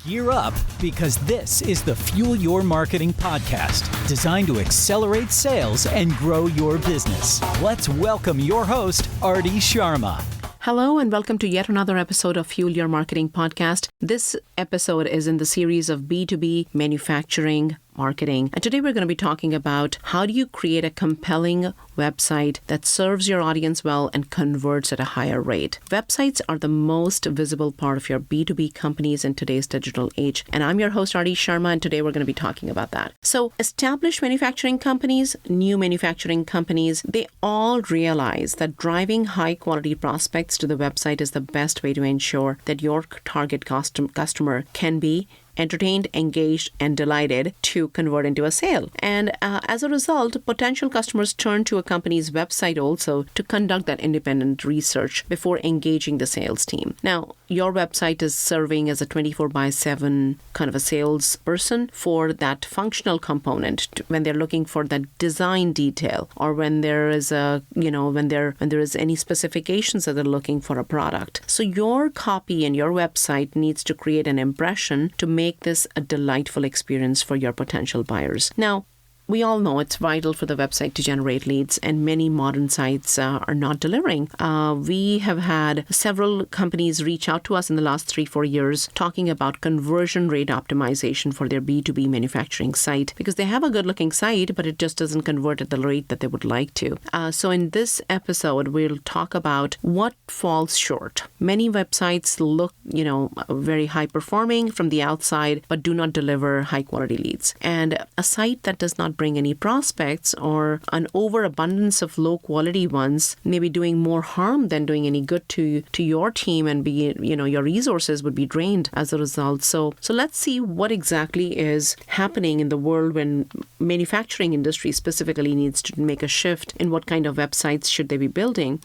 Gear up, because this is the Fuel Your Marketing podcast, designed to accelerate sales and grow your business. Let's welcome your host, Arti Sharma. Hello and welcome to yet another episode of Fuel Your Marketing podcast. This episode is in the series of B2B manufacturing marketing. And today we're going to be talking about how do you create a compelling website that serves your audience well and converts at a higher rate. Websites are the most visible part of your B2B companies in today's digital age. And I'm your host, Arti Sharma, and today we're going to be talking about that. So established manufacturing companies, new manufacturing companies, they all realize that driving high quality prospects to the website is the best way to ensure that your target customer can be entertained, engaged, and delighted to convert into a sale. And as a result, potential customers turn to a company's website also to conduct that independent research before engaging the sales team. Now, your website is serving as a 24/7 kind of a salesperson for that functional component when they're looking for that design detail, or when there is when there is any specifications that they're looking for a product. So your copy and your website needs to create an impression to make this a delightful experience for your potential buyers. Now, we all know it's vital for the website to generate leads, and many modern sites are not delivering. We have had several companies reach out to us in the last 3-4 years talking about conversion rate optimization for their B2B manufacturing site, because they have a good looking site, but it just doesn't convert at the rate that they would like to. So in this episode, we'll talk about what falls short. Many websites look, very high performing from the outside, but do not deliver high quality leads. And a site that does not bring any prospects, or an overabundance of low quality ones, may be doing more harm than doing any good to your team, and your resources would be drained as a result. So let's see what exactly is happening in the world when manufacturing industry specifically needs to make a shift in what kind of websites should they be building.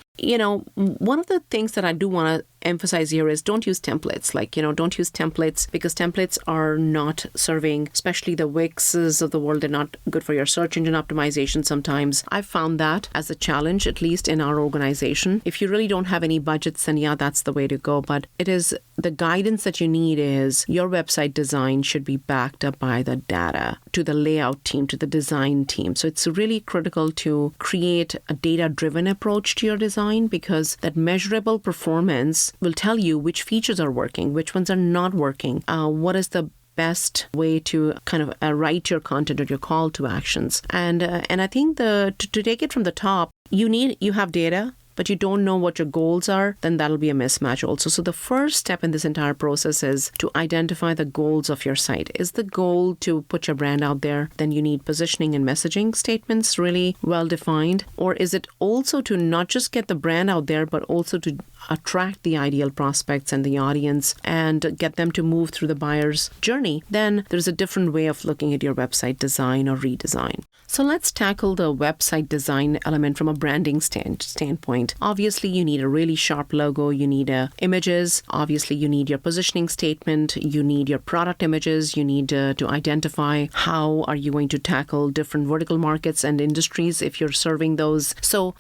One of the things that I do want to emphasize here is don't use templates. Don't use templates, because templates are not serving, especially the Wixes of the world. They're not good for your search engine optimization sometimes. I've found that as a challenge, at least in our organization. If you really don't have any budgets, then yeah, that's the way to go. But it is the guidance that you need is your website design should be backed up by the data, to the layout team, to the design team. So it's really critical to create a data-driven approach to your design, because that measurable performance will tell you which features are working, which ones are not working, what is the best way to kind of write your content or your call to actions. And I think to take it from the top, you have data, but you don't know what your goals are, then that'll be a mismatch also. So the first step in this entire process is to identify the goals of your site. Is the goal to put your brand out there? Then you need positioning and messaging statements really well defined. Or is it also to not just get the brand out there, but also to attract the ideal prospects and the audience and get them to move through the buyer's journey? Then there's a different way of looking at your website design or redesign. So let's tackle the website design element from a branding standpoint. Obviously, you need a really sharp logo. You need images. Obviously, you need your positioning statement. You need your product images. You need to identify how are you going to tackle different vertical markets and industries if you're serving those. So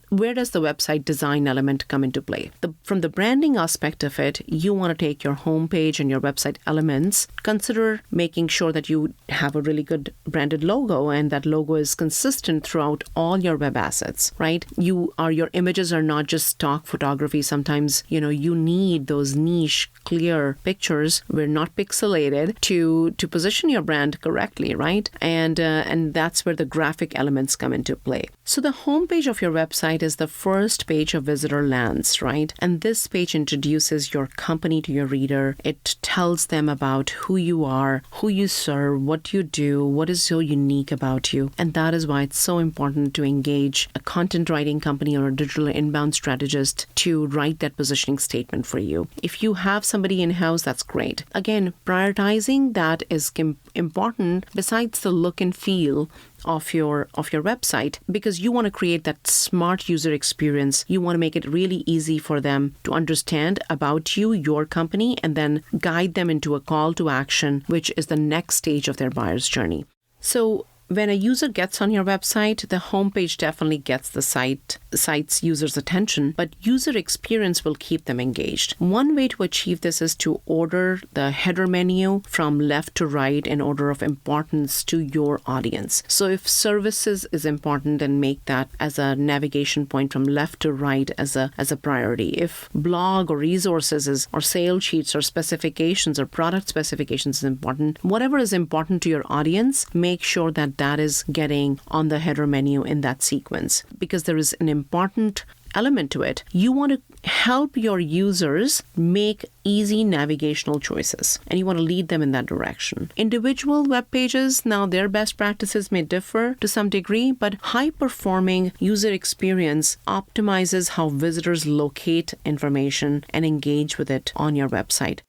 where does the website design element come into play? From the branding aspect of it, you want to take your homepage and your website elements, consider making sure that you have a really good branded logo, and that logo is consistent throughout all your web assets, right? Your images are not just stock photography. Sometimes, you need those niche, clear pictures. We're not pixelated to position your brand correctly, right? And that's where the graphic elements come into play. So the homepage of your website is the first page a visitor lands, right? And this page introduces your company to your reader. It tells them about who you are, who you serve, what you do, what is so unique about you. And that is why it's so important to engage a content writing company or a digital inbound strategist to write that positioning statement for you. If you have somebody in-house, that's great. Again, prioritizing that is important besides the look and feel of your website, because you want to create that smart user experience. You want to make it really easy for them to understand about you, your company, and then guide them into a call to action, which is the next stage of their buyer's journey. So when a user gets on your website, the homepage definitely gets the site's users' attention, but user experience will keep them engaged. One way to achieve this is to order the header menu from left to right in order of importance to your audience. So if services is important, then make that as a navigation point from left to right as a priority. If blog or resources or sales sheets or specifications or product specifications is important, whatever is important to your audience, make sure that is getting on the header menu in that sequence, because there is an important element to it. You want to help your users make easy navigational choices, and you want to lead them in that direction. Individual web pages, now their best practices may differ to some degree, but high-performing user experience optimizes how visitors locate information and engage with it on your website.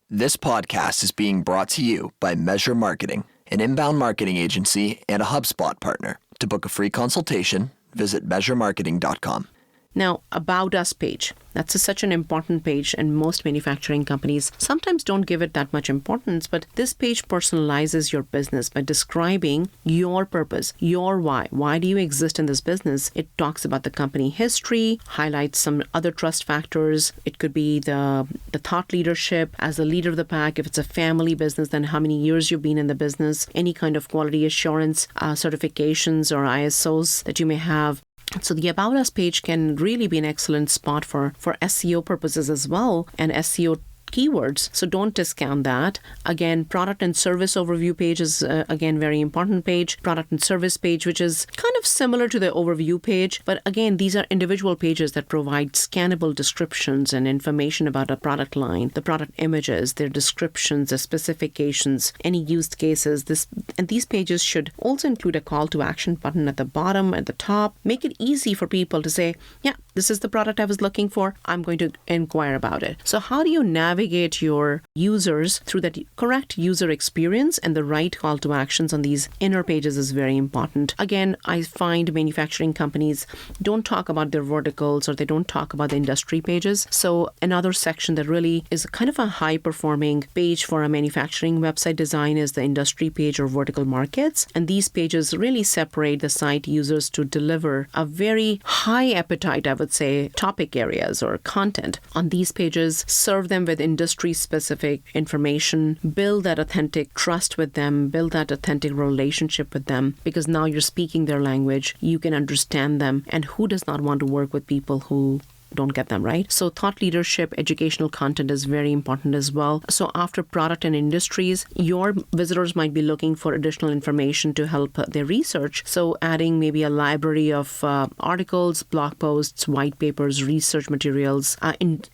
This podcast is being brought to you by Measure Marketing, an inbound marketing agency and a HubSpot partner. To book a free consultation, visit measuremarketing.com. Now, About Us page. That's such an important page, and most manufacturing companies sometimes don't give it that much importance, but this page personalizes your business by describing your purpose, your why. Why do you exist in this business? It talks about the company history, highlights some other trust factors. It could be the thought leadership as a leader of the pack. If it's a family business, then how many years you've been in the business, any kind of quality assurance certifications or ISOs that you may have. So the About Us page can really be an excellent spot for SEO purposes as well, and SEO keywords. So don't discount that. Again, product and service overview page is, again, very important page. Product and service page, which is kind of similar to the overview page. But again, these are individual pages that provide scannable descriptions and information about a product line, the product images, their descriptions, the specifications, any use cases. And these pages should also include a call to action button at the bottom, at the top. Make it easy for people to say, yeah, this is the product I was looking for. I'm going to inquire about it. So how do you navigate your users through that correct user experience, and the right call to actions on these inner pages is very important. Again, I find manufacturing companies don't talk about their verticals, or they don't talk about the industry pages. So another section that really is kind of a high performing page for a manufacturing website design is the industry page or vertical markets. And these pages really separate the site users to deliver a very high appetite, I would say, topic areas or content. On these pages, serve them with industry-specific information, build that authentic trust with them, build that authentic relationship with them, because now you're speaking their language, you can understand them, and who does not want to work with people who don't get them right? So thought leadership, educational content is very important as well. So after product and industries, your visitors might be looking for additional information to help their research. So adding maybe a library of articles, blog posts, white papers, research materials,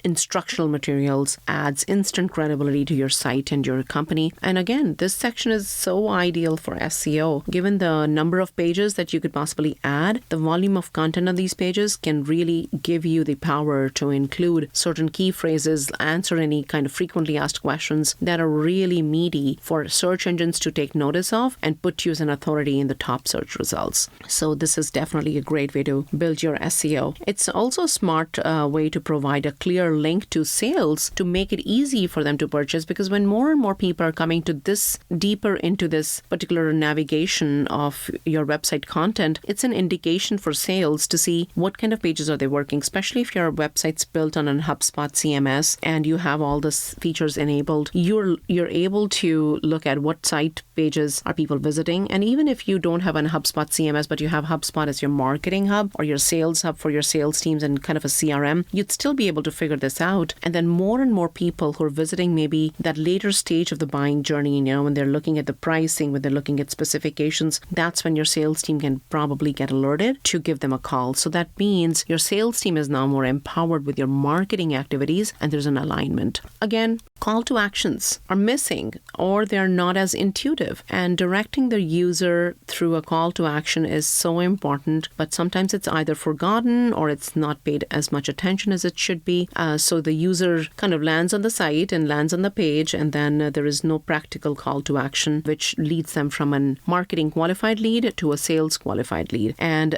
instructional materials adds instant credibility to your site and your company. And again, this section is so ideal for SEO. Given the number of pages that you could possibly add, the volume of content on these pages can really give you the power to include certain key phrases, answer any kind of frequently asked questions that are really meaty for search engines to take notice of and put you as an authority in the top search results. So this is definitely a great way to build your SEO. It's also a smart way to provide a clear link to sales to make it easy for them to purchase, because when more and more people are coming to this deeper into this particular navigation of your website content, it's an indication for sales to see what kind of pages are they working, especially if your website's built on a HubSpot CMS and you have all these features enabled. You're able to look at what site pages are people visiting. And even if you don't have a HubSpot CMS, but you have HubSpot as your marketing hub or your sales hub for your sales teams and kind of a CRM, you'd still be able to figure this out. And then more and more people who are visiting maybe that later stage of the buying journey, when they're looking at the pricing, when they're looking at specifications, that's when your sales team can probably get alerted to give them a call. So that means your sales team is now more empowered with your marketing activities, and there's an alignment. Again, call to actions are missing, or they're not as intuitive, and directing the user through a call to action is so important, but sometimes it's either forgotten or it's not paid as much attention as it should be. So the user kind of lands on the site and lands on the page, and then there is no practical call to action, which leads them from a marketing qualified lead to a sales qualified lead. And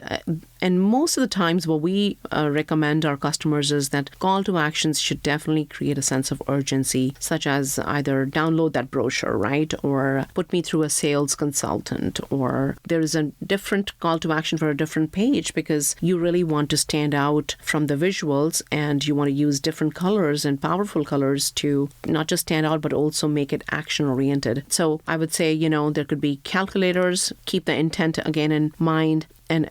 most of the times what we recommend our customers is that call to actions should definitely create a sense of urgency be such as either download that brochure, right? Or put me through a sales consultant, or there is a different call to action for a different page because you really want to stand out from the visuals and you want to use different colors and powerful colors to not just stand out, but also make it action oriented. So I would say, there could be calculators, keep the intent again in mind, and,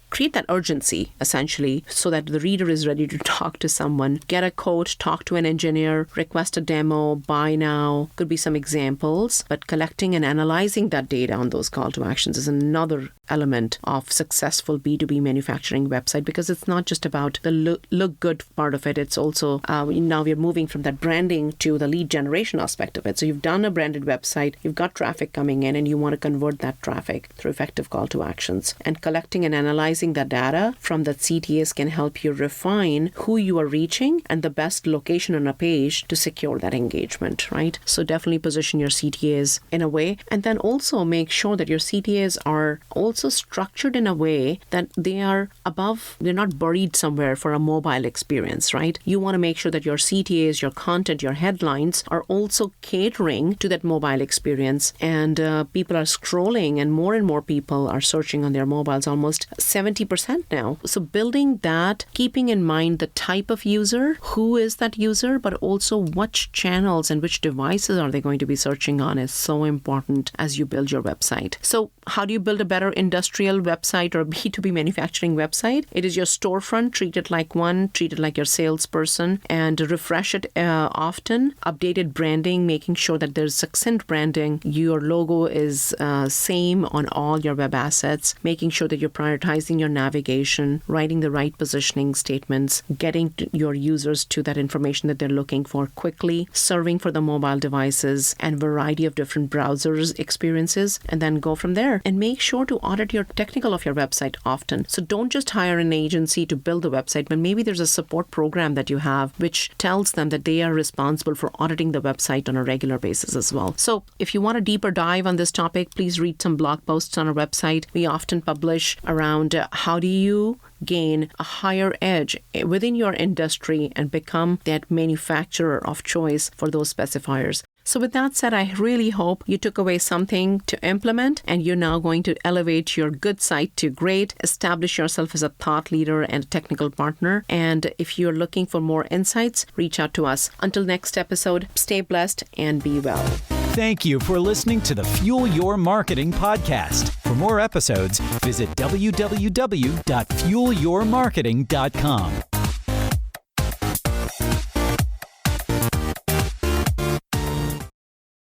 create that urgency, essentially, so that the reader is ready to talk to someone. Get a quote, talk to an engineer, request a demo, buy now. Could be some examples, but collecting and analyzing that data on those call to actions is another element of successful B2B manufacturing website, because it's not just about the look good part of it. It's also, now we're moving from that branding to the lead generation aspect of it. So you've done a branded website, you've got traffic coming in, and you want to convert that traffic through effective call to actions. And collecting and analyzing that data from the CTAs can help you refine who you are reaching and the best location on a page to secure that engagement, right? So definitely position your CTAs in a way, and then also make sure that your CTAs are also structured in a way that they are above, they're not buried somewhere for a mobile experience, right? You want to make sure that your CTAs, your content, your headlines are also catering to that mobile experience, and people are scrolling and more people are searching on their mobiles, almost 70% now. So building that, keeping in mind the type of user, who is that user, but also which channels and which devices are they going to be searching on is so important as you build your website. So how do you build a better industrial website or B2B manufacturing website? It is your storefront. Treat it like one, treat it like your salesperson, and refresh it often. Updated branding, making sure that there's succinct branding. Your logo is same on all your web assets, making sure that you're prioritizing your navigation, writing the right positioning statements, getting your users to that information that they're looking for quickly, serving for the mobile devices and variety of different browsers experiences, and then go from there. And make sure to audit your technical of your website often. So don't just hire an agency to build the website, but maybe there's a support program that you have which tells them that they are responsible for auditing the website on a regular basis as well. So if you want a deeper dive on this topic, please read some blog posts on our website. We often publish around how do you gain a higher edge within your industry and become that manufacturer of choice for those specifiers. So with that said, I really hope you took away something to implement, and you're now going to elevate your good site to great, establish yourself as a thought leader and a technical partner. And if you're looking for more insights, reach out to us. Until next episode, stay blessed and be well. Thank you for listening to the Fuel Your Marketing podcast. For more episodes, visit www.fuelyourmarketing.com.